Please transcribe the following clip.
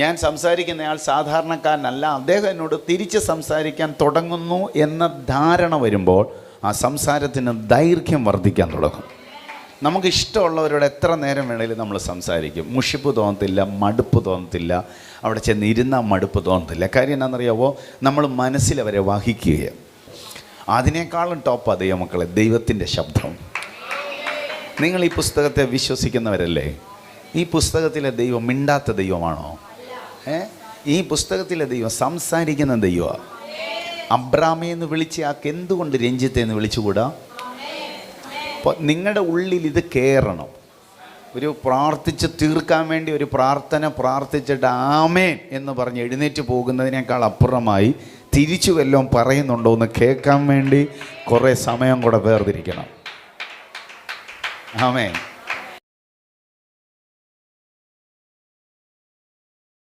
ഞാൻ സംസാരിക്കുന്നയാൾ സാധാരണക്കാരനല്ല, അദ്ദേഹം എന്നോട് തിരിച്ച് സംസാരിക്കാൻ തുടങ്ങുന്നു എന്ന ധാരണ വരുമ്പോൾ ആ സംസാരത്തിന് ദൈർഘ്യം വർദ്ധിക്കാൻ തുടങ്ങും. നമുക്കിഷ്ടമുള്ളവരോട് എത്ര നേരം വേണമെങ്കിലും നമ്മൾ സംസാരിക്കും. മുഷിപ്പ് തോന്നത്തില്ല, മടുപ്പ് തോന്നത്തില്ല, അവിടെ ചെന്നിരുന്നാൽ മടുപ്പ് തോന്നത്തില്ല. കാര്യം എന്താണെന്നറിയാവോ? നമ്മൾ മനസ്സിലവരെ വഹിക്കുകയാണ്. അതിനേക്കാളും ടോപ്പ് അതേ മക്കളെ ദൈവത്തിൻ്റെ ശബ്ദം. നിങ്ങൾ ഈ പുസ്തകത്തെ വിശ്വസിക്കുന്നവരല്ലേ? ഈ പുസ്തകത്തിലെ ദൈവം മിണ്ടാത്ത ദൈവമാണോ? ഈ പുസ്തകത്തിലെ ദൈവം സംസാരിക്കുന്ന ദൈവമാണ്. അബ്രാമേ എന്ന് വിളിച്ച ആൾക്ക് എന്തുകൊണ്ട് രഞ്ജിത്തെ എന്ന് വിളിച്ചുകൂടാ? അപ്പോൾ നിങ്ങളുടെ ഉള്ളിൽ ഇത് കയറണം. ഒരു പ്രാർത്ഥിച്ച് തീർക്കാൻ വേണ്ടി ഒരു പ്രാർത്ഥന പ്രാർത്ഥിച്ചിട്ട് ആമേൻ എന്ന് പറഞ്ഞ് എഴുന്നേറ്റ് പോകുന്നതിനേക്കാൾ അപ്പുറമായി തിരിച്ചു വല്ലതും പറയുന്നുണ്ടോ എന്ന് കേൾക്കാൻ വേണ്ടി കുറേ സമയം കൂടെ വേർതിരിക്കണം. ആമേൻ.